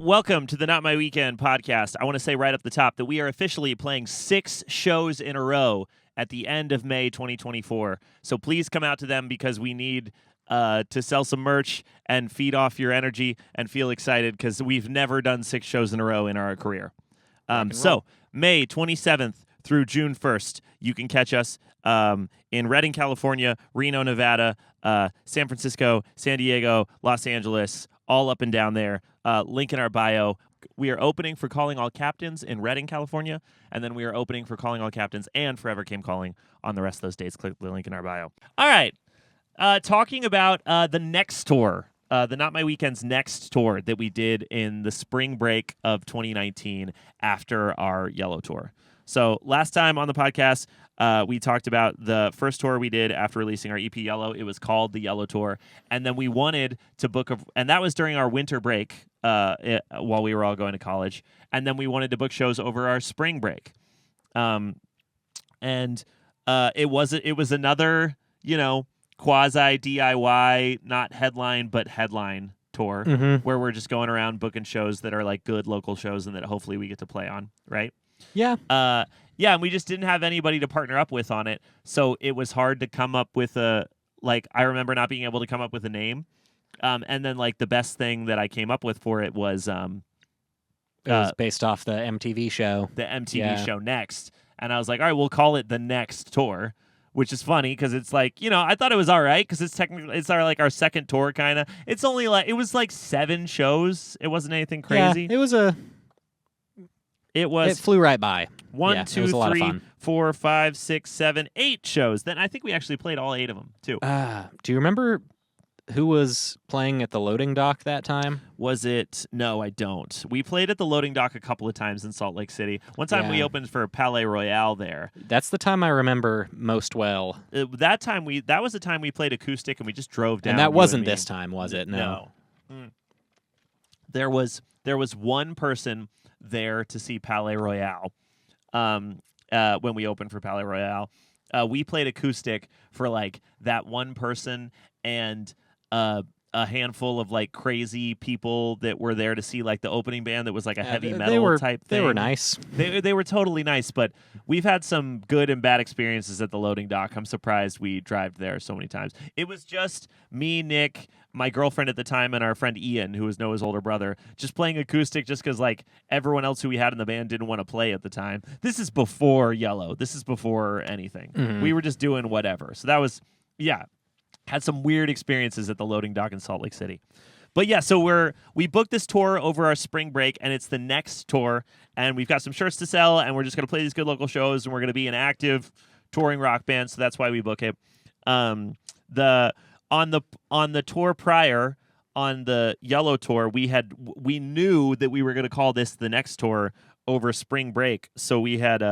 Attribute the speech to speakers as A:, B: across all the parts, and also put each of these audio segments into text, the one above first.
A: Welcome to the Not My Weekend podcast. I want to say right up the top that we are officially playing 6 shows in a row at the end of May 2024. So please come out to them because we need to sell some merch and feed off your energy and feel excited because we've never done 6 shows in a row in our career. So May 27th through June 1st, you can catch us in Redding, California, Reno, Nevada, San Francisco, San Diego, Los Angeles, all up and down there. Link in our bio. We are opening for Calling All Captains in Redding, California, and then we are opening for Calling All Captains and Forever Came Calling on the rest of those dates. Click the link in our bio. All right. Talking about the next tour, the Not My Weekend's next tour that we did in the spring break of 2019 after our Yellow tour. So last time on the podcast, we talked about the first tour we did after releasing our EP Yellow. It was called the Yellow Tour. And then we wanted to book and that was during our winter break while we were all going to college. And then we wanted to book shows over our spring break. It was another, quasi DIY, not headline, but headline tour where we're just going around booking shows that are like good local shows and that hopefully we get to play on, right?
B: Yeah.
A: And we just didn't have anybody to partner up with on it, so it was hard to come up with I remember not being able to come up with a name. And then the best thing that I came up with for it was
B: it was based off the MTV show.
A: The MTV show Next. And I was like, all right, we'll call it the Next Tour, which is funny because it's I thought it was all right because it's technically it's our second tour kind of. It's only it was 7 shows. It wasn't anything crazy.
B: Yeah, it flew right by.
A: 1, 2, 3, 4, 5, 6, 7, 8 shows. Then I think we actually played all 8 of them too.
B: Do you remember who was playing at the loading dock that time?
A: Was it? No, I don't. We played at the loading dock a couple of times in Salt Lake City. One time we opened for Palais Royale there.
B: That's the time I remember most well.
A: That was the time we played acoustic and we just drove down.
B: And that wasn't this time, was it? No.
A: There was one person there to see Palais Royale when we opened for Palais Royale. We played acoustic for that one person and a handful of crazy people that were there to see the opening band that was a heavy metal type thing.
B: They were nice.
A: They were totally nice, but we've had some good and bad experiences at the loading dock. I'm surprised we drove there so many times. It was just me, Nick, my girlfriend at the time, and our friend Ian, who was Noah's older brother, just playing acoustic just because everyone else who we had in the band didn't want to play at the time. This is before Yellow. This is before anything.
B: Mm-hmm.
A: We were just doing whatever. So that was, had some weird experiences at the loading dock in Salt Lake City. But so we booked this tour over our spring break, and it's the Next Tour, and we've got some shirts to sell, and we're just going to play these good local shows, and we're going to be an active touring rock band, so that's why we book it. On the tour prior, on the Yellow Tour, we knew that we were going to call this the Next Tour over spring break, so we had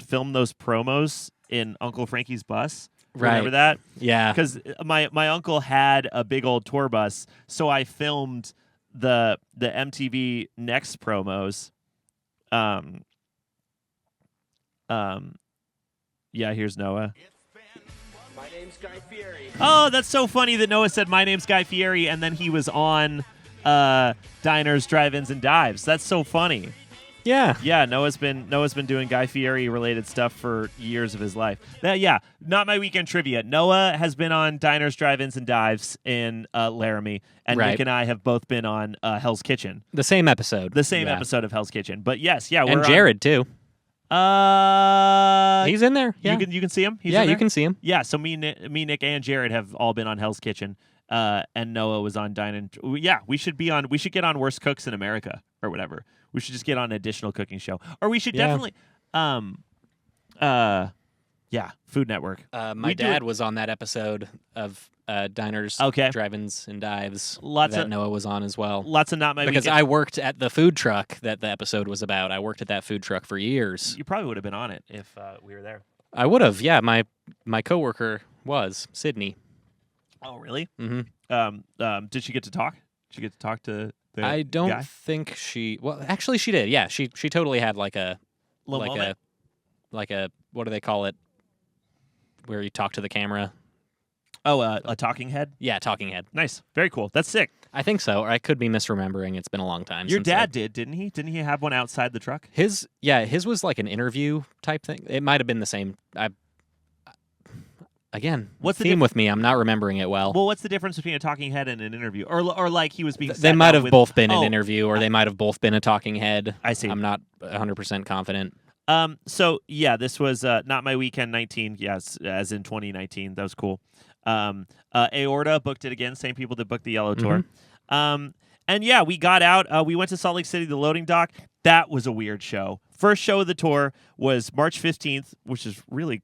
A: filmed those promos in Uncle Frankie's bus.
B: Right.
A: Remember that?
B: Yeah.
A: Because my uncle had a big old tour bus, so I filmed the MTV Next promos. Here's Noah.
C: My name's Guy Fieri.
A: Oh, that's so funny that Noah said my name's Guy Fieri, and then he was on Diners, Drive-Ins, and Dives. That's so funny.
B: Yeah.
A: Yeah, Noah's been doing Guy Fieri related stuff for years of his life. Not My Weekend trivia. Noah has been on Diners, Drive-Ins, and Dives in Laramie, and Nick and I have both been on Hell's Kitchen.
B: The same episode.
A: Episode of Hell's Kitchen. But yes, we're
B: and Jared too. He's in there. Yeah.
A: You can see him. He's
B: you can see him.
A: Yeah. So me, Nick, and Jared have all been on Hell's Kitchen, and Noah was on Dine. Yeah, we should get on Worst Cooks in America or whatever. We should just get on an additional cooking show, or we should definitely, Food Network.
B: My dad was on that episode of Diners, Drive-Ins, and Dives. Noah was on as well.
A: Lots of Not My
B: Because
A: Weekend.
B: I worked at the food truck that the episode was about. I worked at that food truck for years.
A: You probably would have been on it if we were there.
B: I would have. Yeah, my coworker was Sydney.
A: Oh, really?
B: Mm-hmm.
A: Did she get to talk? Did she get to talk to the
B: I don't
A: guy?
B: think she. Well, actually, she did. Yeah, she totally had like a
A: moment?
B: what do they call it? Where you talk to the camera.
A: Oh, a talking head?
B: Yeah, Talking Head.
A: Nice. Very cool. That's sick.
B: I think so. Or I could be misremembering. It's been a long time.
A: Your dad didn't he? Didn't he have one outside the truck?
B: His was like an interview type thing. It might have been the same. Again, what's the theme with me? I'm not remembering it well.
A: Well, what's the difference between a talking head and an interview? Or like he was being
B: They might have both been an interview, or they might have both been a talking head.
A: I see.
B: I'm not 100% confident.
A: So, yeah, this was Not My Weekend 19, yes, as in 2019. That was cool. Aorta booked it again, same people that booked the Yellow Tour. And, yeah, we got out. We went to Salt Lake City, the loading dock. That was a weird show. First show of the tour was March 15th, which is really,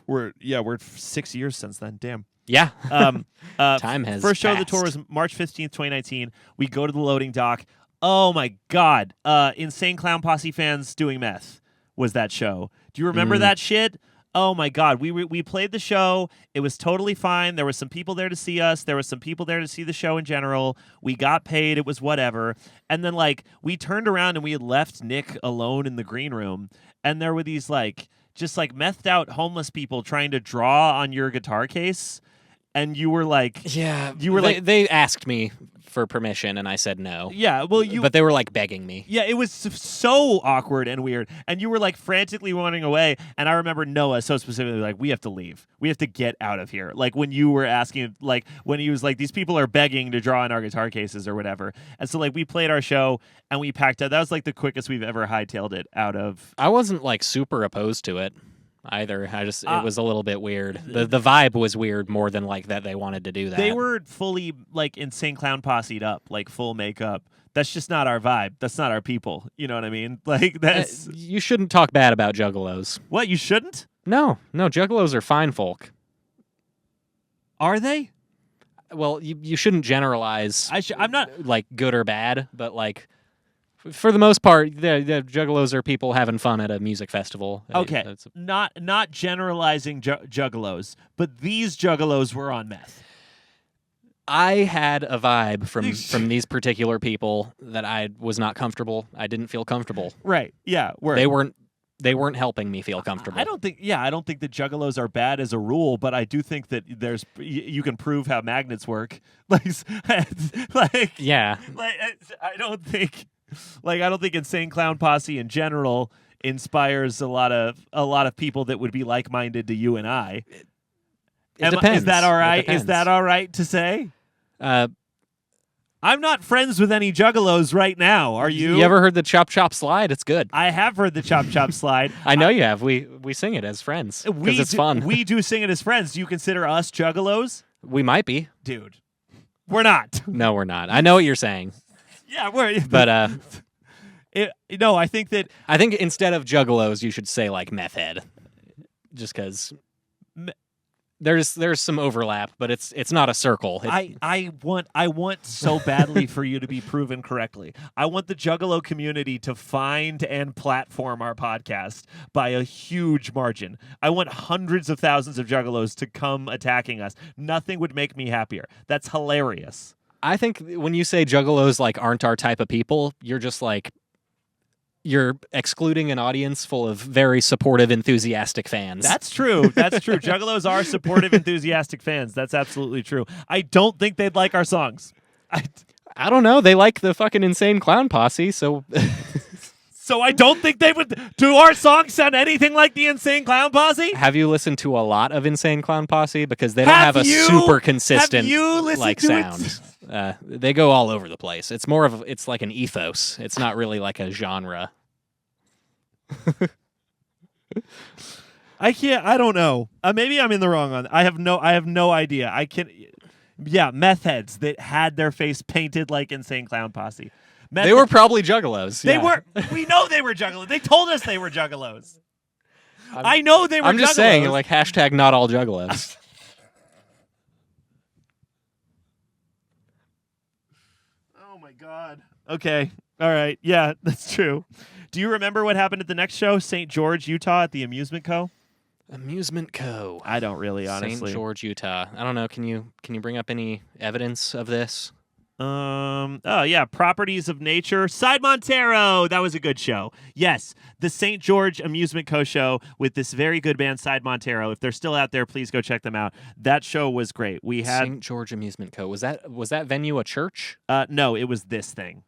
A: we're 6 years since then. Damn.
B: Yeah. Time has
A: First show
B: passed.
A: of the tour was March 15th, 2019. We go to the loading dock. Oh, my God. Insane Clown Posse fans doing meth was that show. Do you remember that shit? Oh, my God. We played the show. It was totally fine. There were some people there to see us. There were some people there to see the show in general. We got paid. It was whatever. And then, like, we turned around and we had left Nick alone in the green room. And there were these, like, just, like, methed out homeless people trying to draw on your guitar case. And you were like...
B: Yeah. They asked me for permission, and I said no.
A: Yeah, well,
B: but they were, like, begging me.
A: Yeah, it was so awkward and weird. And you were, like, frantically running away. And I remember Noah so specifically, like, we have to leave. We have to get out of here. Like, when you were asking, like, when he was like, these people are begging to draw on our guitar cases or whatever. And so, like, we played our show, and we packed up. That was, like, the quickest we've ever hightailed it out of...
B: I wasn't, like, super opposed to it either. It was a little bit weird. The vibe was weird more than like that they wanted to do that.
A: They were fully like Insane Clown Posse'd up, like full makeup. That's just not our vibe. That's not our people. You know what I mean? Like that's
B: you shouldn't talk bad about Juggalos.
A: What, you shouldn't?
B: No, Juggalos are fine folk.
A: Are they?
B: Well, you shouldn't generalize.
A: I'm not
B: like good or bad, but like for the most part, the Juggalos are people having fun at a music festival.
A: Okay, not generalizing Juggalos, but these Juggalos were on meth.
B: I had a vibe from these particular people that I was not comfortable. I didn't feel comfortable.
A: Right? Yeah,
B: they weren't helping me feel comfortable.
A: I don't think the Juggalos are bad as a rule, but I do think that you can prove how magnets work.
B: Yeah.
A: I don't think Insane Clown Posse in general inspires a lot of people that would be like-minded to you and I.
B: It depends.
A: Is that all right? Is that all right to say? I'm not friends with any Juggalos right now. Are you?
B: You ever heard the Chop Chop Slide? It's good.
A: I have heard the Chop Chop Slide.
B: I know you have. We sing it as friends because it's fun.
A: We do sing it as friends. Do you consider us Juggalos?
B: We might be.
A: Dude, we're not.
B: No, we're not. I know what you're saying.
A: Yeah, we're.
B: But
A: I think
B: instead of Juggalos, you should say like meth head, just because. There's some overlap, but it's not a circle.
A: I want so badly for you to be proven correctly. I want the Juggalo community to find and platform our podcast by a huge margin. I want hundreds of thousands of Juggalos to come attacking us. Nothing would make me happier. That's hilarious.
B: I think when you say Juggalos like aren't our type of people, you're just like you're excluding an audience full of very supportive, enthusiastic fans.
A: That's true. That's true. Juggalos are supportive, enthusiastic fans. That's absolutely true. I don't think they'd like our songs.
B: I don't know. They like the fucking Insane Clown Posse, so...
A: So I don't think they would... Do our songs sound anything like the Insane Clown Posse?
B: Have you listened to a lot of Insane Clown Posse? Because they don't have a super consistent sound. They go all over the place. It's more of it's like an ethos. It's not really like a genre.
A: I don't know. Maybe I'm in the wrong on. I have no idea. Meth heads that had their face painted like Insane Clown Posse.
B: They were probably Juggalos.
A: They were. We know they were Juggalos. They told us they were Juggalos. I know they were Juggalos.
B: I'm just saying, like, hashtag not all Juggalos.
A: Oh, my God. Okay. All right. Yeah, that's true. Do you remember what happened at the next show, St. George, Utah, at the Amusement Co.?
B: Amusement Co.
A: I don't really, honestly.
B: St. George, Utah. I don't know. Can you bring up any evidence of this?
A: Oh yeah, Properties of Nature. Side Montero. That was a good show. Yes, the St. George Amusement Co. show with this very good band, Side Montero. If they're still out there, please go check them out. That show was great. We had
B: St. George Amusement Co. Was that venue a church?
A: no, it was this thing.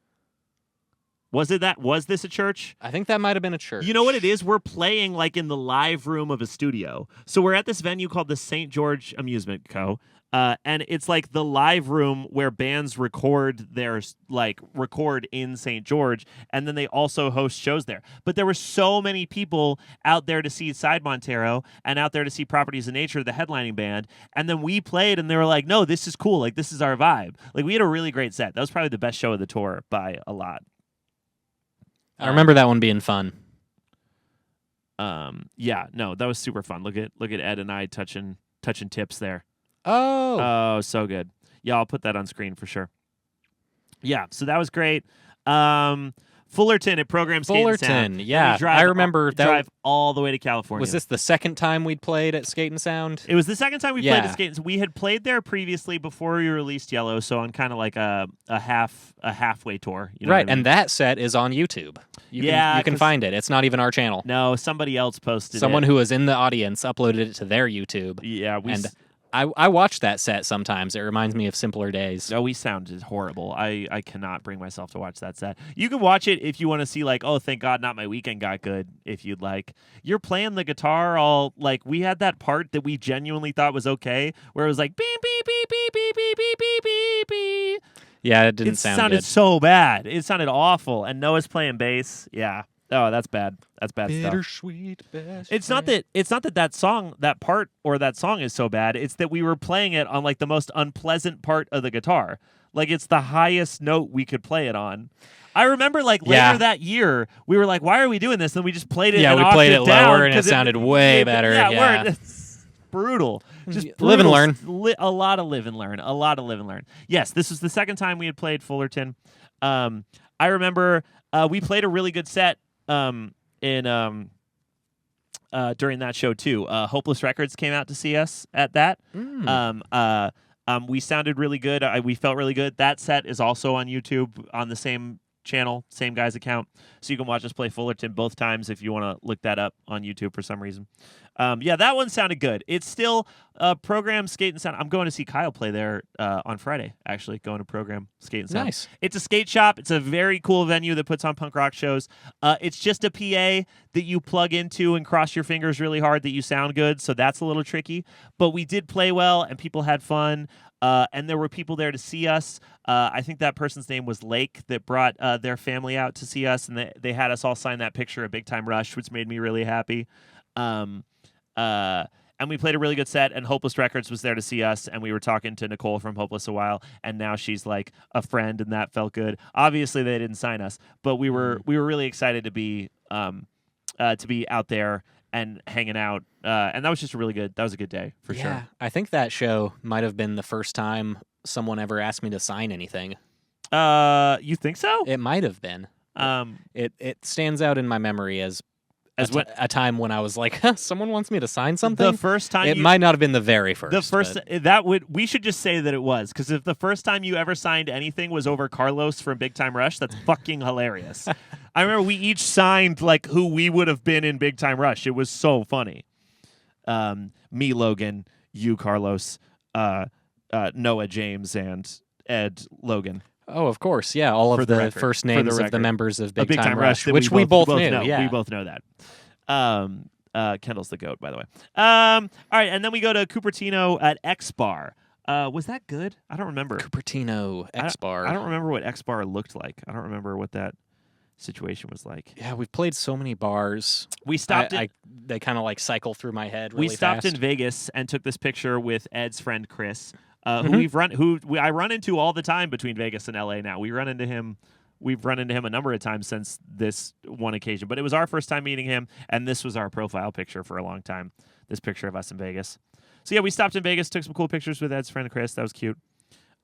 A: Was it that? Was this a church?
B: I think that might have been a church.
A: You know what it is? We're playing like in the live room of a studio. So we're at this venue called the St. George Amusement Co. And it's like the live room where bands record in St. George, and then they also host shows there. But there were so many people out there to see Side Montero and out there to see Properties of Nature, the headlining band. And then we played, and they were like, "No, this is cool. Like this is our vibe." Like we had a really great set. That was probably the best show of the tour by a lot.
B: I remember that one being fun.
A: Yeah, no, that was super fun. Look at Ed and I touching tips there.
B: Oh,
A: So good. Yeah, I'll put that on screen for sure. Yeah, so that was great. Fullerton at Program Skate and Sound.
B: Fullerton, yeah. I remember that.
A: Drive all the way to California.
B: Was this the second time we'd played at Skate and Sound?
A: It was the second time we played at Skate and Sound. We had played there previously before we released Yellow, so on kind of like a halfway tour. You know
B: right,
A: what I mean?
B: and that set is on YouTube. You can find it. It's not even our channel.
A: No, somebody else posted
B: Someone
A: it.
B: who was in the audience uploaded it to their YouTube.
A: Yeah,
B: I watch that set sometimes. It reminds me of simpler days.
A: Oh, we sounded horrible. I cannot bring myself to watch that set. You can watch it if you want to see, like, oh, thank God, not my weekend got good, if you'd like. You're playing the guitar all, like, we had that part that we genuinely thought was okay, where it was like, beep, beep, beep, beep, beep, beep, beep, beep, beep, beep.
B: Yeah, it didn't sound good.
A: It sounded so bad. It sounded awful. And Noah's playing bass. Yeah. Oh, that's bad. That's bad stuff.
B: Bittersweet best
A: It's not that song, that part or that song is so bad. It's that we were playing it on like the most unpleasant part of the guitar. Like it's the highest note we could play it on. I remember like later that year, we were like, why are we doing this? And we just played it
B: we played it
A: down
B: lower and it sounded way better. Yeah.
A: It's brutal. Just
B: live and learn.
A: A lot of live and learn. Yes, this was the second time we had played Fullerton. I remember we played a really good set during that show too. Hopeless Records came out to see us at that. We sounded really good. We felt really good. That set is also on YouTube on the same channel, same guy's account. So you can watch us play Fullerton both times if you want to look that up on YouTube for some reason. Yeah, that one sounded good. It's still Program Skate and Sound. I'm going to see Kyle play there on Friday, actually, going to Program Skate and Sound.
B: Nice.
A: It's a skate shop. It's a very cool venue that puts on punk rock shows. It's just a PA that you plug into and cross your fingers really hard that you sound good, so that's a little tricky. But we did play well, and people had fun. And there were people there to see us. I think that person's name was Lake that brought their family out to see us, and they had us all sign that picture of Big Time Rush, which made me really happy. And we played a really good set, and Hopeless Records was there to see us, and we were talking to Nicole from Hopeless a while, and now she's like a friend, and that felt good. Obviously, they didn't sign us, but we were really excited to be out there and hanging out, and that was just that was a good day for sure.
B: I think that show might have been the first time someone ever asked me to sign anything.
A: You think so?
B: It might have been. It stands out in my memory as a time when I was like, someone wants me to sign something.
A: The first time
B: it might not have been the very first.
A: The first we should just say that it was, because if the first time you ever signed anything was over Carlos from Big Time Rush, that's fucking hilarious. I remember we each signed like who we would have been in Big Time Rush. It was so funny. Me, Logan, you, Carlos, Noah, James, and Ed, Logan.
B: Oh, of course, yeah. All of the first names of the members of Big Time Rush, which we both knew.
A: Know.
B: Yeah,
A: we both know that. Kendall's the goat, by the way. All right, and then we go to Cupertino at X Bar. Was that good? I don't remember.
B: Cupertino X Bar.
A: I don't remember what X Bar looked like. I don't remember what that situation was like.
B: Yeah, we've played so many bars.
A: We stopped.
B: They kind of like cycle through my head. Really
A: we stopped
B: fast.
A: in Vegas and took this picture with Ed's friend Chris. Who I run into all the time between Vegas and LA now. We've run into him a number of times since this one occasion, but it was our first time meeting him, and this was our profile picture for a long time, this picture of us in Vegas. So yeah, we stopped in Vegas, took some cool pictures with Ed's friend Chris. That was cute.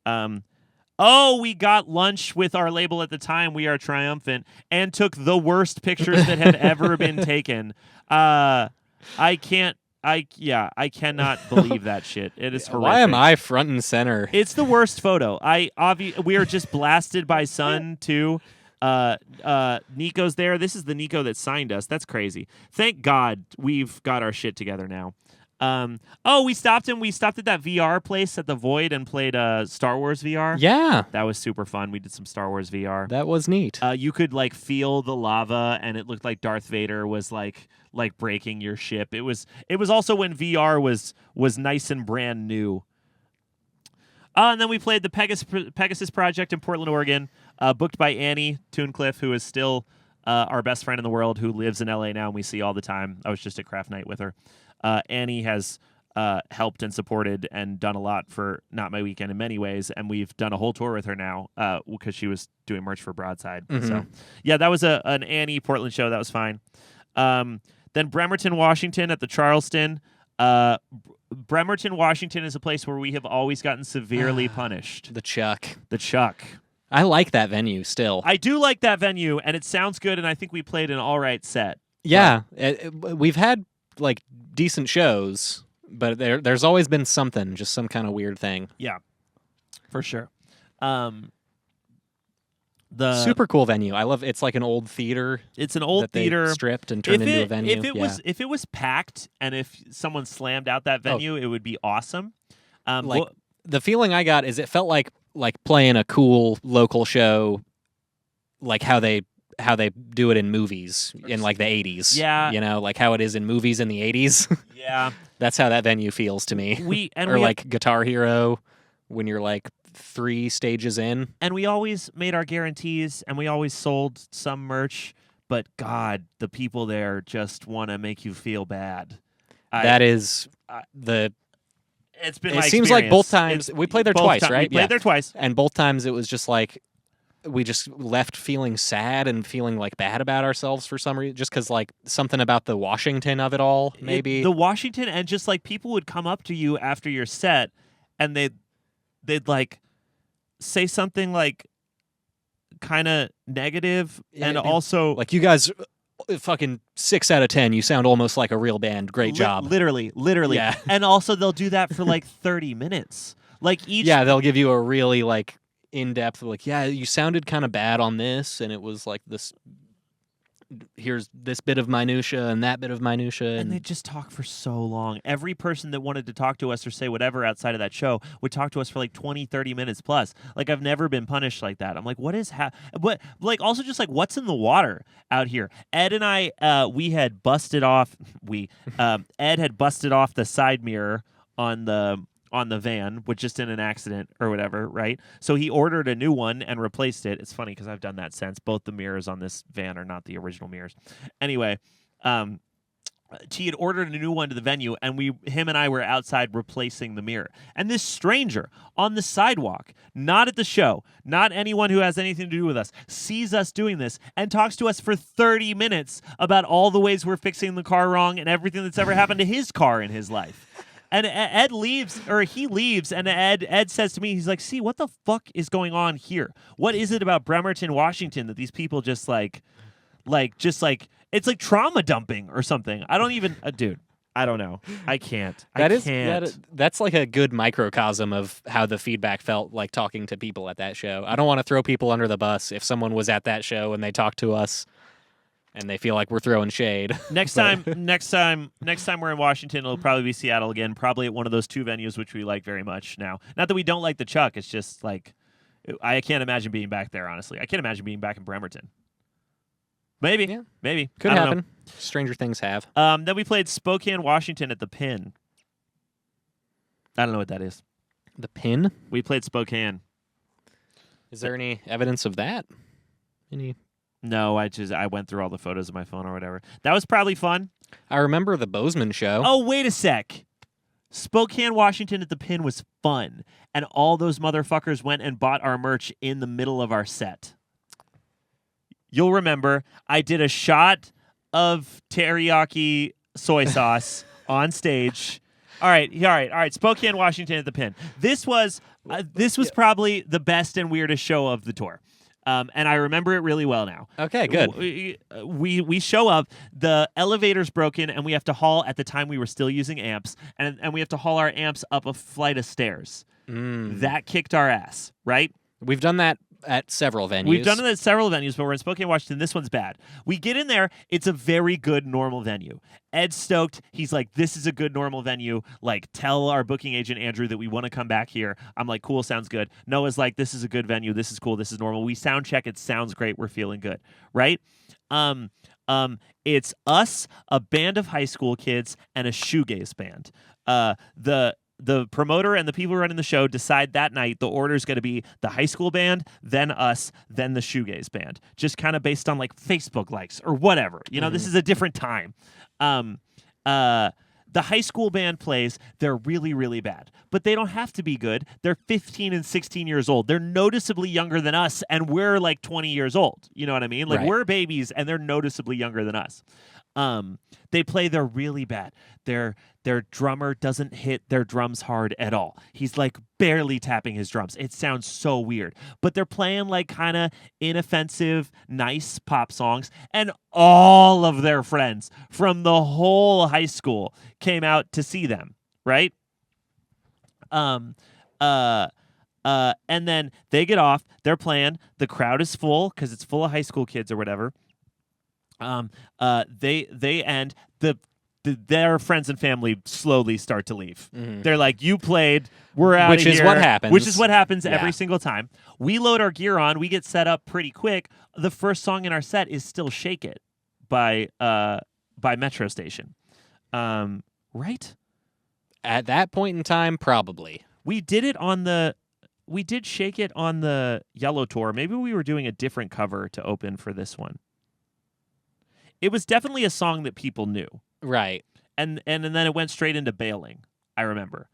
A: We got lunch with our label at the time, We Are Triumphant, and took the worst pictures that have ever been taken. I can't I cannot believe that shit. It is horrific.
B: Why am I front and center?
A: It's the worst photo. We are just blasted by sun too. Nico's there. This is the Nico that signed us. That's crazy. Thank God we've got our shit together now. We stopped him. We stopped at that VR place at the Void and played Star Wars VR.
B: Yeah.
A: That was super fun. We did some Star Wars VR.
B: That was neat.
A: You could like feel the lava, and it looked like Darth Vader was like breaking your ship. It was also when VR was nice and brand new. And then we played the Pegasus Project in Portland, Oregon, booked by Annie Tooncliffe, who is still our best friend in the world, who lives in LA now, and we see all the time. I was just at Craft Night with her. Annie has helped and supported and done a lot for Not My Weekend in many ways, and we've done a whole tour with her now because she was doing merch for Broadside.
B: Mm-hmm.
A: So, yeah, that was an Annie Portland show. That was fine. Then Bremerton, Washington at the Charleston. Bremerton, Washington is a place where we have always gotten severely punished.
B: The Chuck.
A: The Chuck.
B: I like that venue still.
A: I do like that venue, and it sounds good, and I think we played an all right set.
B: Yeah. We've had like decent shows, but there's always been something, just some kind of weird thing.
A: Yeah, for sure. The
B: super cool venue. I love. It's like an old theater.
A: It's an old
B: that they
A: theater
B: stripped and turned into a venue.
A: If it was packed and if someone slammed out that venue, it would be awesome.
B: The feeling I got is it felt like playing a cool local show, like how they do it in movies in like the 80s.
A: Yeah.
B: You know, like how it is in movies in the 80s.
A: Yeah.
B: That's how that venue feels to me. Like Guitar Hero when you're like 3 stages in.
A: And we always made our guarantees and we always sold some merch, but God, the people there just want to make you feel bad.
B: It's
A: been
B: it seems like both times we played there twice, right?
A: We played there twice.
B: And both times it was just like we just left feeling sad and feeling like bad about ourselves for some reason, just because like something about the Washington of it all, maybe.
A: The Washington, and just like people would come up to you after your set and they'd like say something like kind of negative and also
B: like, you guys fucking 6 out of 10. You sound almost like a real band. Great job.
A: Literally.
B: Yeah.
A: And also they'll do that for like 30 minutes. Like each.
B: Yeah, they'll give you a really like in-depth, like, yeah, you sounded kind of bad on this, and it was like this. Here's this bit of minutia and that bit of minutia,
A: and they just talk for so long. Every person that wanted to talk to us or say whatever outside of that show would talk to us for like 20, 30 minutes plus. Like, I've never been punished like that. I'm like, what is but like also just like what's in the water out here? Ed and I, we had busted off. Ed had busted off the side mirror on the van, which just in an accident or whatever, right? So he ordered a new one and replaced it. It's funny because I've done that since. Both the mirrors on this van are not the original mirrors. Anyway, he had ordered a new one to the venue, and him and I were outside replacing the mirror. And this stranger on the sidewalk, not at the show, not anyone who has anything to do with us, sees us doing this and talks to us for 30 minutes about all the ways we're fixing the car wrong and everything that's ever happened to his car in his life. And Ed leaves, and Ed says to me, he's like, see, what the fuck is going on here? What is it about Bremerton, Washington, that these people just like, it's like trauma dumping or something? I don't even, dude, I don't know. I can't.
B: That's like a good microcosm of how the feedback felt like talking to people at that show. I don't want to throw people under the bus if someone was at that show and they talked to us and they feel like we're throwing shade.
A: Next time we're in Washington, it'll probably be Seattle again, probably at one of those 2 venues, which we like very much now. Not that we don't like the Chuck, it's just like, I can't imagine being back there, honestly. I can't imagine being back in Bremerton. Maybe.
B: Yeah.
A: Maybe.
B: Could
A: I don't
B: happen. Know. Stranger things have.
A: Then we played Spokane, Washington at the Pin. I don't know what that is.
B: The Pin?
A: We played Spokane.
B: Is there any evidence of that?
A: No, I went through all the photos of my phone or whatever. That was probably fun.
B: I remember the Bozeman show.
A: Oh, wait a sec. Spokane, Washington at the Pin was fun. And all those motherfuckers went and bought our merch in the middle of our set. You'll remember, I did a shot of teriyaki soy sauce on stage. All right. Spokane, Washington at the Pin. This was probably the best and weirdest show of the tour. And I remember it really well now.
B: Okay, good.
A: We show up, the elevator's broken, and we have to haul, at the time we were still using amps, and we have to haul our amps up a flight of stairs. That kicked our ass, right?
B: We've done that at several venues.
A: We've done it at several venues, but we're in Spokane, Washington. This one's bad. We get in there. It's a very good, normal venue. Ed's stoked. He's like, this is a good, normal venue. Like, tell our booking agent, Andrew, that we want to come back here. I'm like, cool, sounds good. Noah's like, this is a good venue. This is cool. This is normal. We sound check. It sounds great. We're feeling good, right? It's us, a band of high school kids, and a shoegaze band. The promoter and the people running the show decide that night the order is going to be the high school band, then us, then the shoegaze band, just kind of based on like Facebook likes or whatever. You know, this is a different time. The high school band plays. They're really, really bad, but they don't have to be good. They're 15 and 16 years old. They're noticeably younger than us, and we're like 20 years old. You know what I mean? Like, we're babies, and they're noticeably younger than us. They play, they're really bad. Their drummer doesn't hit their drums hard at all. He's like barely tapping his drums. It sounds so weird. But they're playing like kind of inoffensive, nice pop songs. And all of their friends from the whole high school came out to see them, right? And then they get off. They're playing. The crowd is full because it's full of high school kids or whatever. They end. Their friends and family slowly start to leave. They're like, you played, we're out of here.
B: Which is what happens.
A: Which is what happens every single time. We load our gear on. We get set up pretty quick. The first song in our set is still Shake It by Metro Station. Right?
B: At that point in time, probably.
A: We did Shake It on the Yellow Tour. Maybe we were doing a different cover to open for this one. It was definitely a song that people knew.
B: Right.
A: And then it went straight into Bailing, I remember.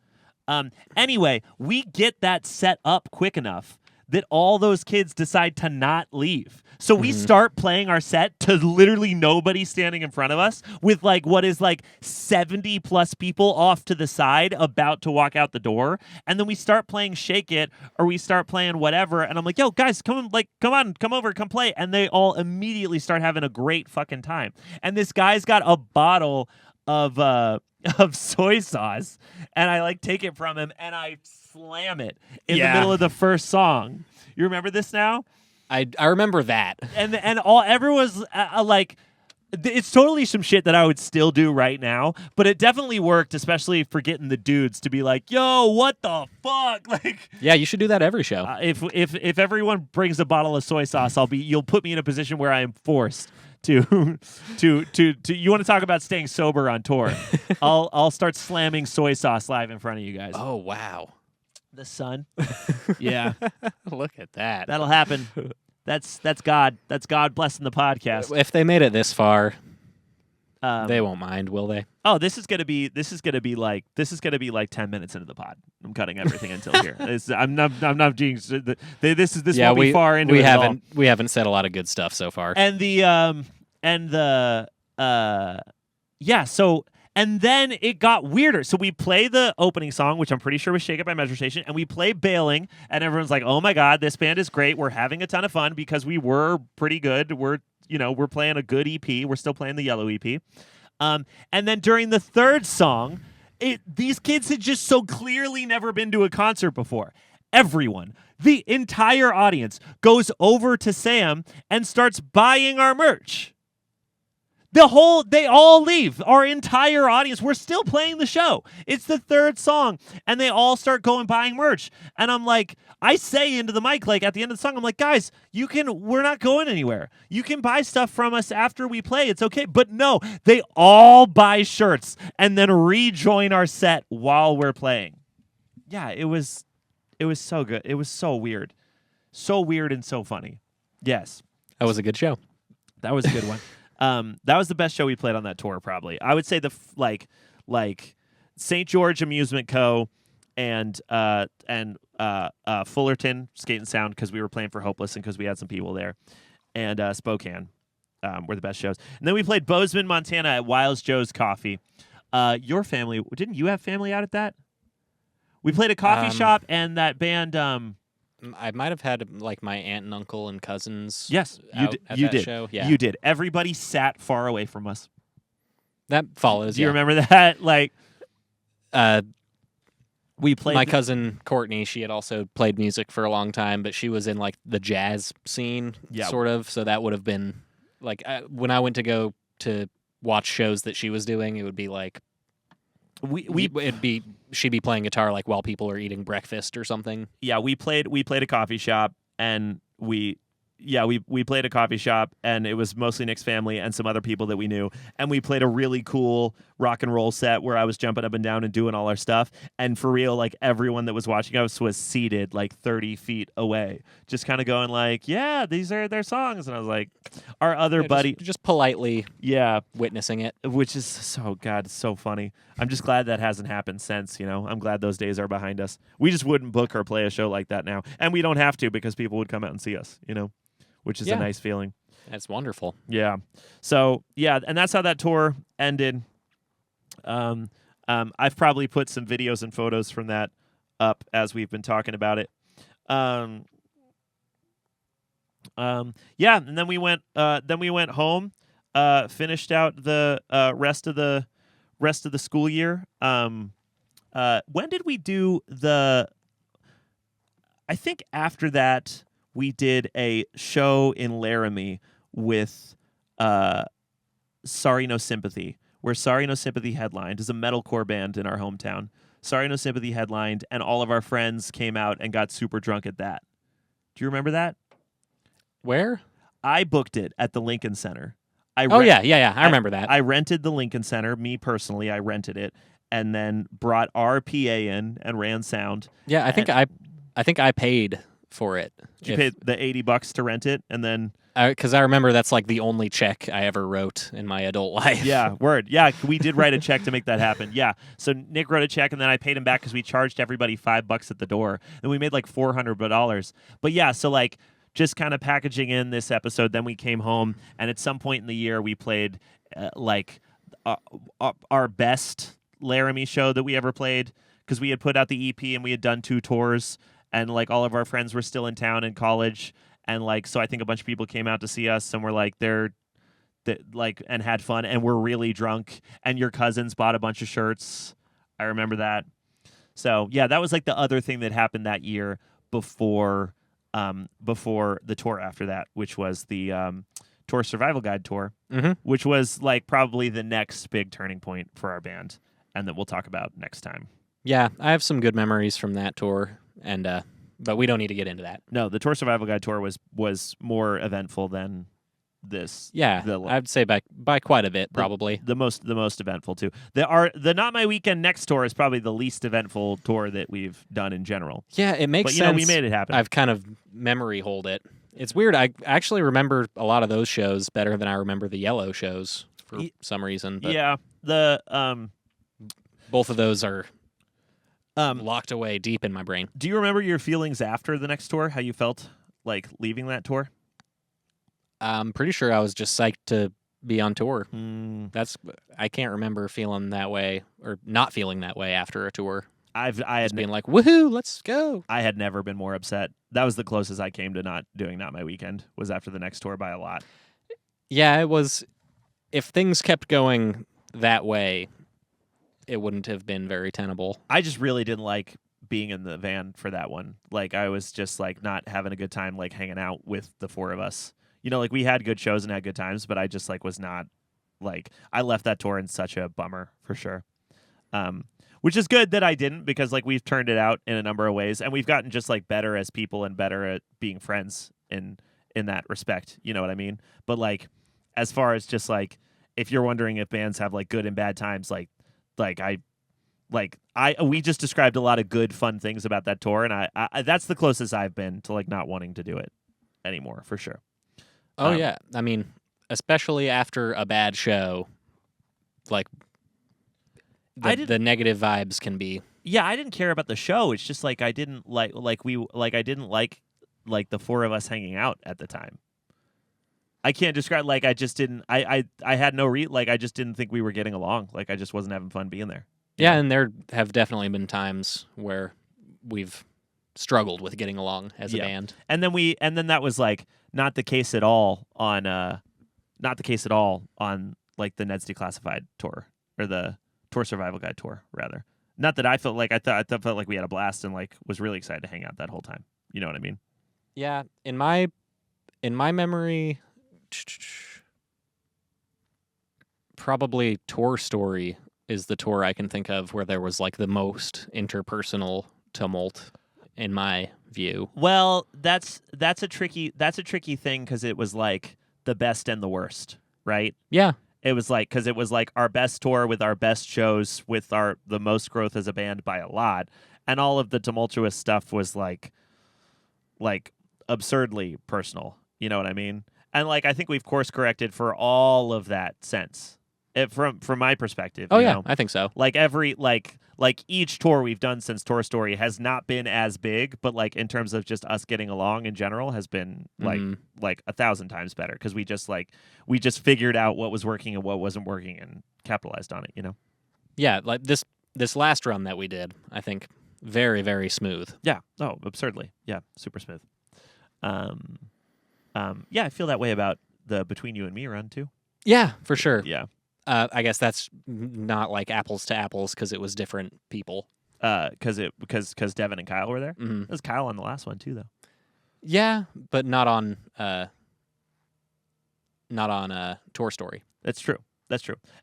A: Anyway, we get that set up quick enough that all those kids decide to not leave. So we start playing our set to literally nobody standing in front of us with like what is like 70 plus people off to the side about to walk out the door. And then we start playing Shake It or we start playing whatever. And I'm like, yo, guys, come over, come play. And they all immediately start having a great fucking time. And this guy's got a bottle of soy sauce, and I like take it from him and I slam it in the middle of the first song. You remember this now?
B: I remember that.
A: And everyone's like, it's totally some shit that I would still do right now, but it definitely worked, especially for getting the dudes to be like, yo, what the fuck? Like,
B: yeah, you should do that every show.
A: If everyone brings a bottle of soy sauce, you'll put me in a position where I am forced to you want to talk about staying sober on tour. I'll start slamming soy sauce live in front of you guys.
B: Oh, wow.
A: The sun. Yeah.
B: Look at that.
A: That'll happen. That's God. That's God blessing the podcast.
B: If they made it this far, they won't mind, will they?
A: Oh, this is gonna be like 10 minutes into the pod. I'm cutting everything until here. I'm not jinxing. This won't be far into it at all.
B: We haven't said a lot of good stuff so far.
A: And then it got weirder. So we play the opening song, which I'm pretty sure was Shake It by Metro Station, and we play Bailing, and everyone's like, oh my God, this band is great. We're having a ton of fun because we were pretty good. We're playing a good EP. We're still playing the yellow EP. And then during the third song, these kids had just so clearly never been to a concert before. Everyone, the entire audience, goes over to Sam and starts buying our merch. They all leave. Our entire audience, we're still playing the show. It's the third song, and they all start buying merch. And I'm like, I say into the mic, like at the end of the song, I'm like, guys, we're not going anywhere. You can buy stuff from us after we play. It's okay. But no, they all buy shirts and then rejoin our set while we're playing. Yeah, it was so good. It was so weird. So weird and so funny. Yes.
B: That was a good show.
A: That was a good one. That was the best show we played on that tour, probably. I would say like St. George Amusement Co. and Fullerton Skate and Sound, because we were playing for Hopeless and because we had some people there, and Spokane were the best shows. And then we played Bozeman, Montana at Wiles Joe's Coffee. Your family, didn't you have family out at that? We played a coffee shop and that band
B: I might have had like my aunt and uncle and cousins.
A: Yes, you
B: out
A: did.
B: at
A: You
B: that
A: did.
B: show. Yeah,
A: You did. Everybody sat far away from us.
B: that follows.
A: Do you
B: yeah.
A: remember that? Like
B: Uh,
A: we played.
B: my cousin Courtney, she had also played music for a long time, but she was in like the jazz scene,
A: Yeah.
B: sort of. So that would have been like when I went to go to watch shows that she was doing, it would be like she'd be playing guitar like while people are eating breakfast or something.
A: Yeah, we played a coffee shop, and we played a coffee shop, and it was mostly Nick's family and some other people that we knew, and we played a really cool rock and roll set where I was jumping up and down and doing all our stuff, and for real, like everyone that was watching us was seated like 30 feet away, just kind of going like, yeah, these are their songs, and I was like, our other buddy,
B: just politely witnessing it,
A: which is so funny. I'm just glad that hasn't happened since, I'm glad those days are behind us. We just wouldn't book or play a show like that now, and we don't have to because people would come out and see us, which is a nice feeling.
B: That's wonderful.
A: Yeah. So, and that's how that tour ended. I've probably put some videos and photos from that up as we've been talking about it. And then we went home, finished out the rest of the school year. When did we do I think after that we did a show in Laramie with Sorry No Sympathy, where Sorry No Sympathy headlined. Is a metalcore band in our hometown. Sorry No Sympathy headlined, and all of our friends came out and got super drunk at that. Do you remember that?
B: Where?
A: I booked it at the Lincoln Center.
B: I remember that.
A: I rented the Lincoln Center. Me personally, I rented it, and then brought our PA in and ran sound.
B: Yeah, I think I paid for it.
A: Did you pay the $80 to rent it, and then?
B: Because I remember that's like the only check I ever wrote in my adult life.
A: Yeah, word. Yeah, we did write a check to make that happen. Yeah, so Nick wrote a check, and then I paid him back because we charged everybody $5 at the door, and we made like $400. But yeah, so like just kind of packaging in this episode. Then we came home, and at some point in the year, we played our best Laramie show that we ever played because we had put out the EP and we had done 2 tours. And like all of our friends were still in town in college, and like so I think a bunch of people came out to see us, and were like and had fun, and we're really drunk. And your cousins bought a bunch of shirts. I remember that. So yeah, that was like the other thing that happened that year before the tour after that, which was the Tour Survival Guide tour, which was like probably the next big turning point for our band, and that we'll talk about next time.
B: Yeah, I have some good memories from that tour. And but we don't need to get into that.
A: No, the Tour Survival Guide tour was more eventful than this.
B: Yeah, I'd say by quite a bit, probably.
A: The most eventful too. The Not My Weekend Next tour is probably the least eventful tour that we've done in general.
B: Yeah, it makes sense.
A: But we made it happen.
B: I've kind of memory hold it. It's weird. I actually remember a lot of those shows better than I remember the Yellow shows for some reason. But
A: yeah,
B: both of those are locked away deep in my brain.
A: Do you remember your feelings after the next tour? How you felt like leaving that tour?
B: I'm pretty sure I was just psyched to be on tour. I can't remember feeling that way or not feeling that way after a tour.
A: I had
B: been like, woohoo, let's go.
A: I had never been more upset. That was the closest I came to not doing Not My Weekend, was after the next tour by a lot.
B: Yeah, it was. If things kept going that way, it wouldn't have been very tenable.
A: I just really didn't like being in the van for that one. Like, I was just like not having a good time, like hanging out with the 4 of us. Like we had good shows and had good times, but I just like was not like, I left that tour in such a bummer for sure. Which is good that I didn't, because like we've turned it out in a number of ways, and we've gotten just like better as people and better at being friends in that respect. You know what I mean? But like, as far as just like, if you're wondering if bands have like good and bad times, we just described a lot of good, fun things about that tour, and I that's the closest I've been to like not wanting to do it anymore for sure.
B: Oh yeah, I mean, especially after a bad show, like the negative vibes can be.
A: Yeah, I didn't care about the show. It's just like I didn't like I didn't like the 4 of us hanging out at the time. I can't describe, like I just didn't. I had no I just didn't think we were getting along. Like I just wasn't having fun being there.
B: Yeah, and there have definitely been times where we've struggled with getting along as a
A: Yeah.
B: band.
A: And then that was like not the case at all on like the Ned's Declassified tour or the Tour Survival Guide tour rather. Not that I felt like I felt like we had a blast and like was really excited to hang out that whole time. You know what I mean?
B: Yeah, in my memory, probably Tour Story is the tour I can think of where there was like the most interpersonal tumult in my view.
A: Well, that's a tricky thing because it was like the best and the worst, right?
B: Yeah.
A: It was like because it was like our best tour with our best shows with the most growth as a band by a lot, and all of the tumultuous stuff was like absurdly personal. You know what I mean? And like I think we've course corrected for all of that sense. From my perspective.
B: Oh
A: you
B: yeah,
A: know?
B: I think so.
A: Like every like each tour we've done since Tour Story has not been as big, but like in terms of just us getting along in general has been like 1,000 times better because we just figured out what was working and what wasn't working and capitalized on it, you know?
B: Yeah, like this last run that we did, I think very, very smooth.
A: Yeah. Oh, absurdly. Yeah, super smooth. Yeah, I feel that way about the Between You and Me run too.
B: Yeah, for sure.
A: Yeah.
B: I guess that's not like apples to apples because it was different people.
A: Because Devin and Kyle were there.
B: Mm-hmm.
A: It was Kyle on the last one too, though.
B: Yeah, but not on Tour Story.
A: That's true.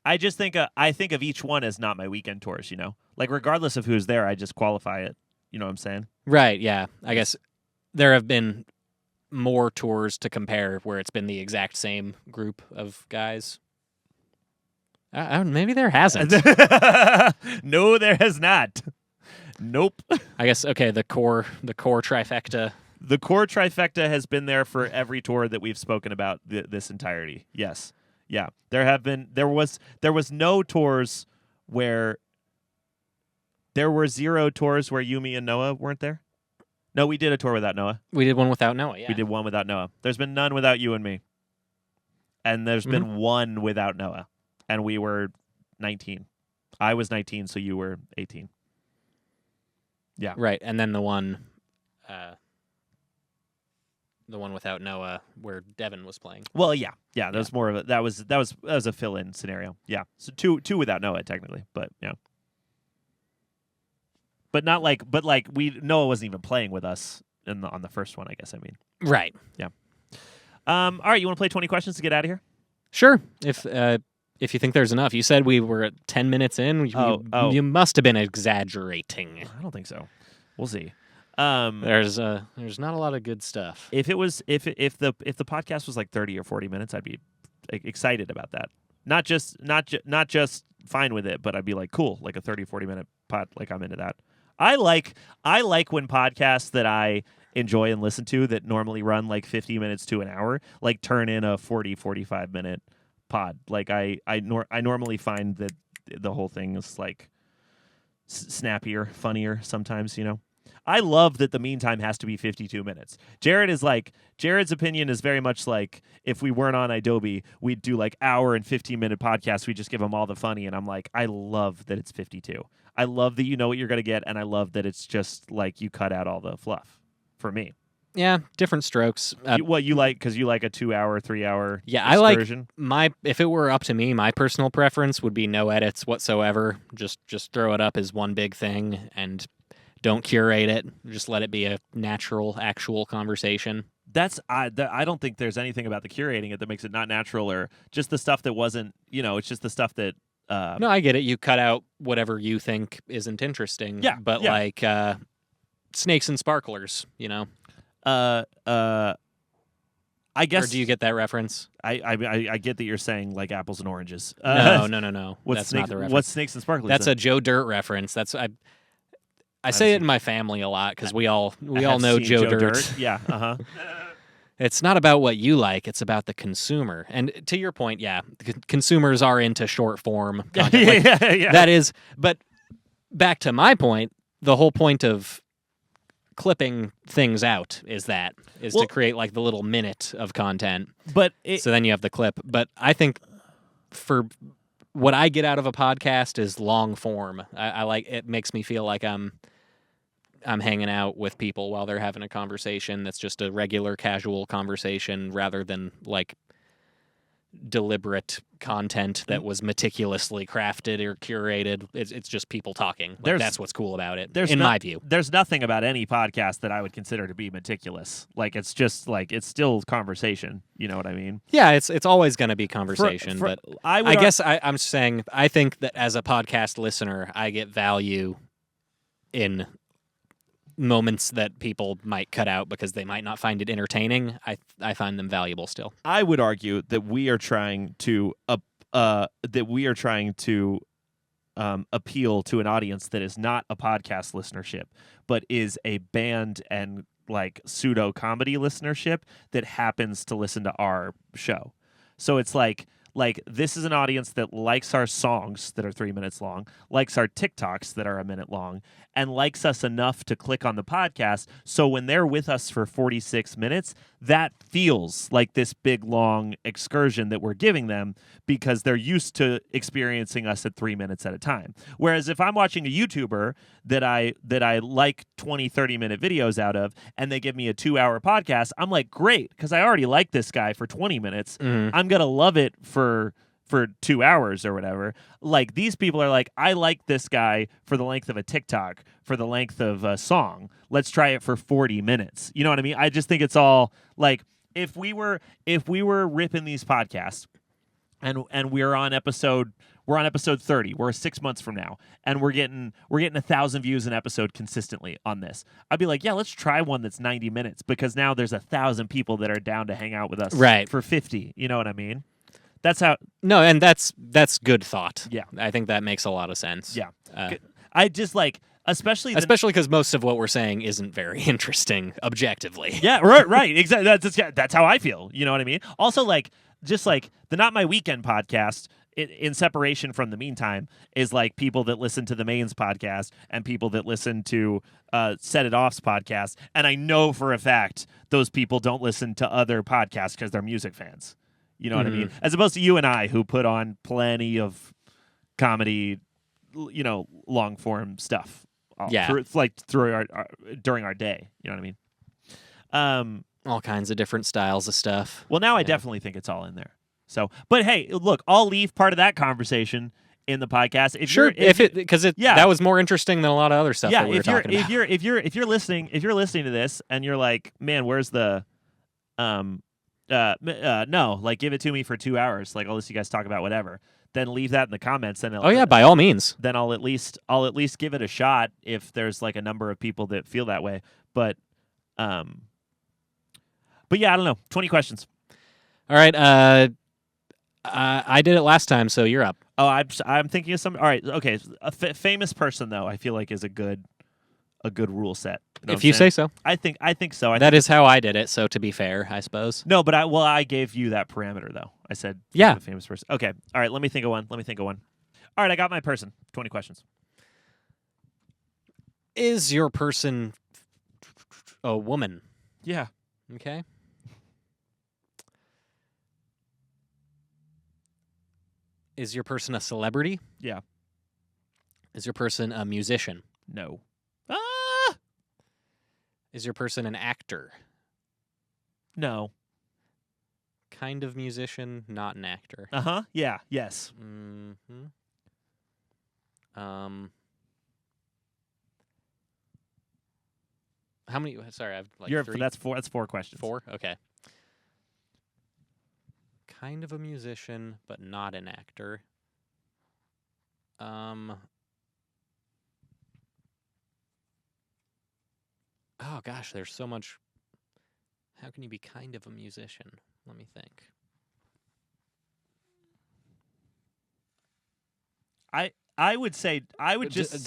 A: I just think I think of each one as not my weekend tours. You know, like regardless of who's there, I just qualify it. You know what I'm saying?
B: Right. Yeah. I guess there have been more tours to compare where it's been the exact same group of guys. Maybe there hasn't.
A: No, there has not. Nope.
B: I guess the core trifecta.
A: The core trifecta has been there for every tour that we've spoken about this entirety. Yes. Yeah. There was no tours where there were 0 tours where Yumi and Noah weren't there. No, we did a tour without Noah.
B: We did one without Noah, yeah.
A: We did one without Noah. There's been none without you and me. And there's been one without Noah. And we were 19. I was 19, so you were 18. Yeah.
B: Right, and then the one without Noah where Devin was playing.
A: Well, yeah. That was more of a that was a fill-in scenario. Yeah. So two without Noah technically, but yeah. But Noah wasn't even playing with us on the first one, I guess I mean.
B: Right.
A: Yeah. All right, you want to play 20 questions to get out of here?
B: Sure. If you think there's enough. You said we were at 10 minutes in. You must have been exaggerating.
A: I don't think so. We'll see.
B: There's not a lot of good stuff.
A: If it was if the podcast was like 30 or 40 minutes, I'd be excited about that. Not just fine with it, but I'd be like, cool, like a 30, 40 minute pod, like I'm into that. I like when podcasts that I enjoy and listen to that normally run like 50 minutes to an hour, like turn in a 40, 45 minute pod. Like I normally find that the whole thing is like snappier, funnier sometimes, you know. I love that the meantime has to be 52 minutes. Jared's opinion is very much like if we weren't on Adobe, we'd do like hour and 15-minute podcasts. We just give them all the funny. And I'm like, I love that it's 52. I love that you know what you're going to get. And I love that it's just like you cut out all the fluff for me.
B: Yeah, different strokes.
A: You like because you like a 2-hour, 3-hour
B: yeah,
A: excursion?
B: I like if it were up to me, my personal preference would be no edits whatsoever. Just throw it up as one big thing and don't curate it. Just let it be a natural, actual conversation.
A: I don't think there's anything about the curating it that makes it not natural or just the stuff that wasn't, you know, it's just the stuff that...
B: No, I get it. You cut out whatever you think isn't interesting.
A: Yeah.
B: But like snakes and sparklers, you know?
A: I guess...
B: Or do you get that reference?
A: I get that you're saying like apples and oranges.
B: No.
A: That's
B: not the reference.
A: What's snakes and sparklers?
B: That's a Joe Dirt reference. I say it in my family a lot because we all know Joe Dirt.
A: Yeah. Uh-huh.
B: It's not about what you like; it's about the consumer. And to your point, yeah, consumers are into short form content.
A: Yeah.
B: That is. But back to my point, the whole point of clipping things out is to create like the little minute of content.
A: But
B: so then you have the clip. But I think for what I get out of a podcast is long form. I like it. Makes me feel like I'm I'm hanging out with people while they're having a conversation that's just a regular casual conversation rather than like deliberate content that was meticulously crafted or curated. It's just people talking. Like, that's what's cool about it, in my view.
A: There's nothing about any podcast that I would consider to be meticulous. Like, it's just like, it's still conversation. You know what I mean?
B: Yeah, it's always going to be conversation. But I guess I'm saying I think that as a podcast listener, I get value in moments that people might cut out because they might not find it entertaining. I find them valuable still.
A: I would argue that we are trying to appeal to an audience that is not a podcast listenership, but is a band and like pseudo comedy listenership that happens to listen to our show. So it's like this is an audience that likes our songs that are 3 minutes long, likes our TikToks that are a minute long, and likes us enough to click on the podcast. So when they're with us for 46 minutes, that feels like this big, long excursion that we're giving them because they're used to experiencing us at 3 minutes at a time. Whereas if I'm watching a YouTuber that I like 20, 30-minute videos out of, and they give me a 2-hour podcast, I'm like, great, because I already like this guy for 20 minutes. I'm going to love it for 2 hours or whatever. Like, these people are like, I like this guy for the length of a TikTok, for the length of a song. Let's try it for 40 minutes. You know what I mean? I just think it's all like, if we were ripping these podcasts and we're on episode 30, we're 6 months from now, and we're getting 1,000 views an episode consistently on this, I'd be like, yeah, let's try one that's 90 minutes, because now there's 1,000 people that are down to hang out with us for 50. You know what I mean? That's how.
B: No, and that's good thought.
A: Yeah,
B: I think that makes a lot of sense.
A: Yeah, I just like, especially
B: because most of what we're saying isn't very interesting objectively.
A: Yeah, right, exactly. That's how I feel. You know what I mean? Also, like, just like the Not My Weekend podcast, in separation from the Meantime, is like people that listen to the Mains podcast and people that listen to Set It Off's podcast, and I know for a fact those people don't listen to other podcasts because they're music fans. You know what I mean? As opposed to you and I, who put on plenty of comedy, you know, long form stuff. During our day. You know what I mean?
B: All kinds of different styles of stuff.
A: Well, now I definitely think it's all in there. So, but hey, look, I'll leave part of that conversation in the podcast.
B: That was more interesting than a lot of other stuff that we were talking about.
A: If you're listening to this and you're like, man, where's the no, like, give it to me for 2 hours. Like, I'll listen to you guys talk about whatever. Then leave that in the comments. And
B: by all means.
A: Then I'll at least give it a shot if there's like a number of people that feel that way. But yeah, I don't know. 20 questions.
B: All right. I did it last time, so you're up.
A: Oh, I'm thinking of some. All right. Okay. A famous person, though, I feel like is a good rule set. You know
B: if you say so.
A: I think so.
B: That is how I did it, so to be fair, I suppose.
A: No, but I gave you that parameter, though. I said,
B: yeah,
A: a famous person. Okay. All right, let me think of one. All right, I got my person. 20 questions.
B: Is your person a woman?
A: Yeah.
B: Okay. Is your person a celebrity?
A: Yeah.
B: Is your person a musician?
A: No.
B: Is your person an actor?
A: No.
B: Kind of musician, not an actor.
A: Uh-huh. Yeah. Yes.
B: Mm-hmm. How many? Sorry, I've like three.
A: That's 4 questions.
B: 4? Okay. Kind of a musician, but not an actor. Oh gosh, there's so much. How can you be kind of a musician? Let me think.
A: I would say just.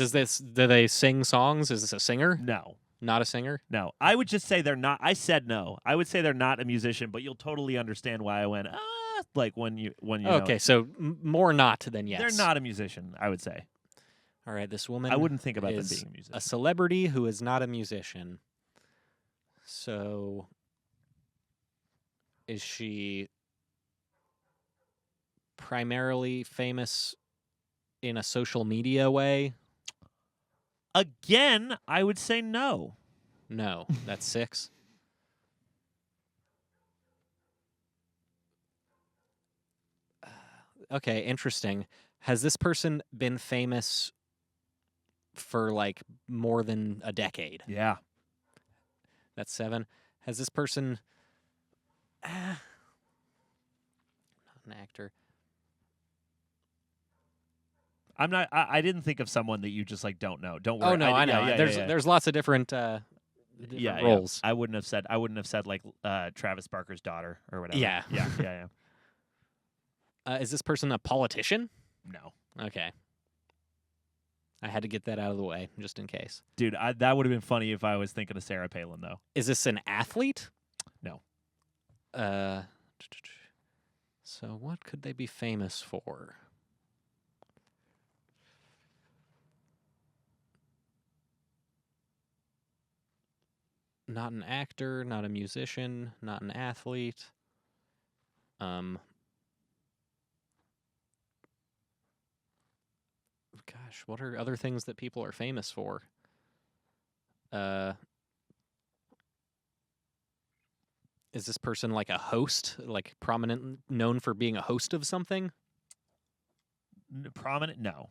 B: Do they sing songs? Is this a singer?
A: No.
B: Not a singer?
A: No. I would just say they're not. I said no. I would say they're not a musician, but you'll totally understand why I went like when you.
B: Okay, so more not than yes.
A: They're not a musician, I would say.
B: All right, this woman.
A: I wouldn't think about them being a musician.
B: A celebrity who is not a musician. So, is she primarily famous in a social media way?
A: Again, I would say no.
B: No, that's 6. Okay, interesting. Has this person been famous for like more than a decade?
A: Yeah.
B: That's 7. Has this person not an actor?
A: I didn't think of someone that you just like don't know. Don't worry.
B: Oh no, I know.
A: Yeah,
B: There's lots of different roles.
A: I wouldn't have said like Travis Barker's daughter or whatever.
B: Yeah.
A: Yeah.
B: Is this person a politician?
A: No.
B: Okay. I had to get that out of the way just in case.
A: Dude, that would have been funny if I was thinking of Sarah Palin though.
B: Is this an athlete?
A: No.
B: So what could they be famous for? Not an actor, not a musician, not an athlete. Gosh, what are other things that people are famous for? Is this person like a host, like prominent, known for being a host of something?
A: Prominent? No.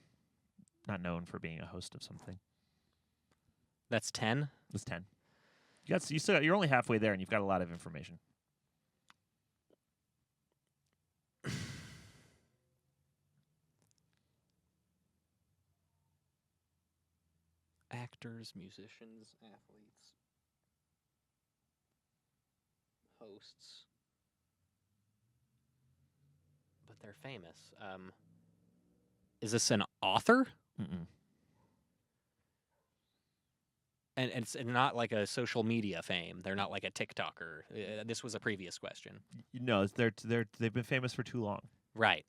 A: Not known for being a host of something.
B: That's 10.
A: That's 10. You're only halfway there, and you've got a lot of information.
B: Actors, musicians, athletes, hosts. But they're famous. Is this an author?
A: Mm-mm.
B: And it's not like a social media fame. They're not like a TikToker. This was a previous question.
A: No, they've been famous for too long.
B: Right.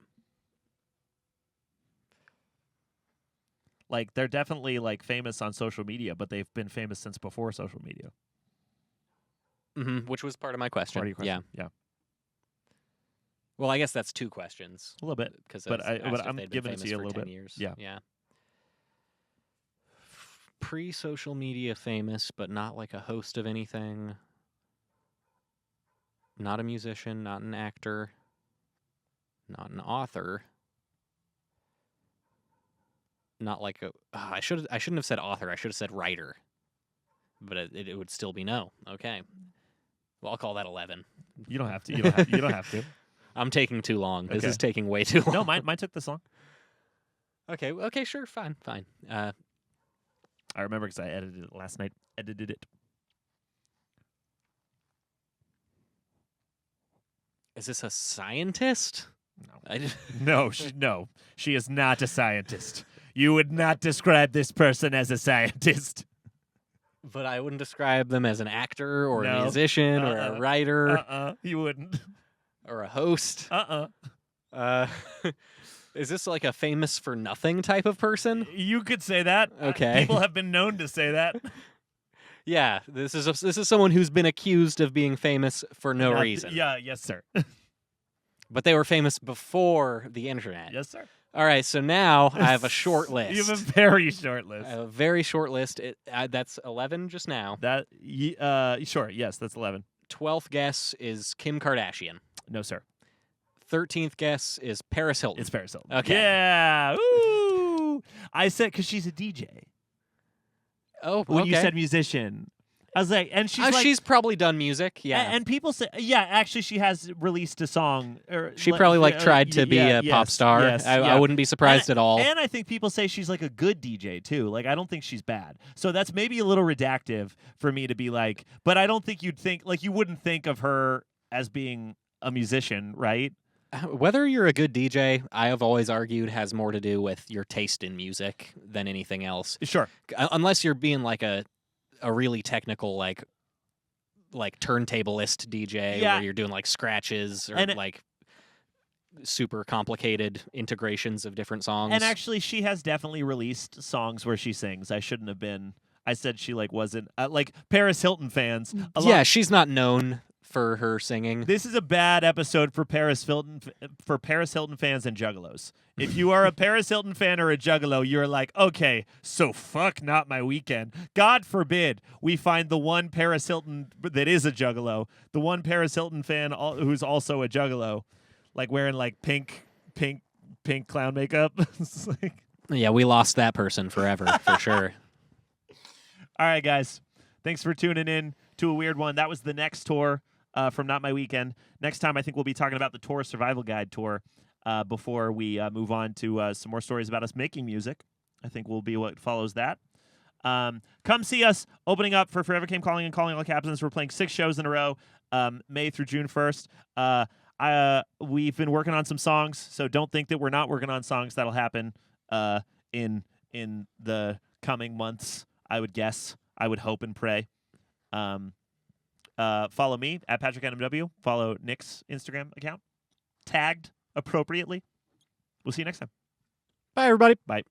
A: Like they're definitely like famous on social media, but they've been famous since before social media.
B: Mm-hmm, which was part of my question.
A: Part of your question. Yeah.
B: Well, I guess that's 2 questions.
A: A little bit.
B: But
A: I'm giving it to you a little bit.
B: Years.
A: Yeah.
B: Yeah. Pre-social media famous, but not like a host of anything. Not a musician, not an actor, not an author. Not like a. I shouldn't have said author. I should have said writer. But it would still be no. Okay. Well, I'll call that 11.
A: You don't have to. You don't have to.
B: I'm taking too long. This
A: Okay.
B: is taking way too long.
A: No, mine took this long.
B: Okay, sure, fine.
A: I remember because I edited it last night. Edited it.
B: Is this a scientist?
A: No. No, she is not a scientist. You would not describe this person as a scientist.
B: But I wouldn't describe them as an actor or
A: No.
B: a musician or a writer
A: You wouldn't.
B: or a host. Is this like a famous for nothing type of person?
A: You could say that.
B: Okay.
A: People have been known to say that.
B: Yeah, this is someone who's been accused of being famous for no reason.
A: Yeah, yes, sir.
B: But they were famous before the internet.
A: Yes, sir.
B: All right, so now I have a short list.
A: You have a very short list.
B: I have a very short list. That's 11 just now.
A: Sure, yes, that's 11.
B: 12th guess is Kim Kardashian.
A: No, sir.
B: 13th guess is Paris Hilton.
A: It's Paris Hilton.
B: Okay.
A: Yeah. Ooh. I said because she's a DJ.
B: Oh,
A: When you
B: okay.
A: said musician, I was like, and she's like,
B: she's probably done music. Yeah.
A: and people say, yeah, actually, she has released a song.
B: She probably tried to be a pop star.
A: Yes,
B: I wouldn't be surprised at all.
A: And I think people say she's like a good DJ too. Like I don't think she's bad. So that's maybe a little redactive for me to be like. But I don't think you wouldn't think of her as being a musician, right?
B: Whether you're a good DJ, I have always argued, has more to do with your taste in music than anything else.
A: Sure.
B: Unless you're being like a really technical like turntablist DJ
A: Yeah.
B: where you're doing like scratches or
A: And
B: like super complicated integrations of different songs.
A: And actually, she has definitely released songs where she sings. I shouldn't have been. I said she like wasn't like Paris Hilton fans.
B: Yeah, she's not known for her singing.
A: This is a bad episode for Paris Hilton fans and Juggalos. If you are a Paris Hilton fan or a Juggalo, you're like, okay, so fuck Not My Weekend. God forbid we find the one Paris Hilton that is a Juggalo, the one Paris Hilton fan who's also a Juggalo, like wearing like pink clown makeup. It's like...
B: Yeah, we lost that person forever, for sure.
A: All right, guys. Thanks for tuning in to a weird one. That was the next tour from Not My Weekend. Next time, I think we'll be talking about the Tour Survival Guide tour before we move on to some more stories about us making music. I think will be what follows that. Come see us opening up for Forever Came Calling and Calling All Captains. We're playing 6 shows in a row, May through June 1st. We've been working on some songs, so don't think that we're not working on songs. That'll happen in the coming months, I would guess. I would hope and pray. Follow me at Patrick NMW. Follow Nick's Instagram account, tagged appropriately. We'll see you next time.
B: Bye, everybody.
A: Bye.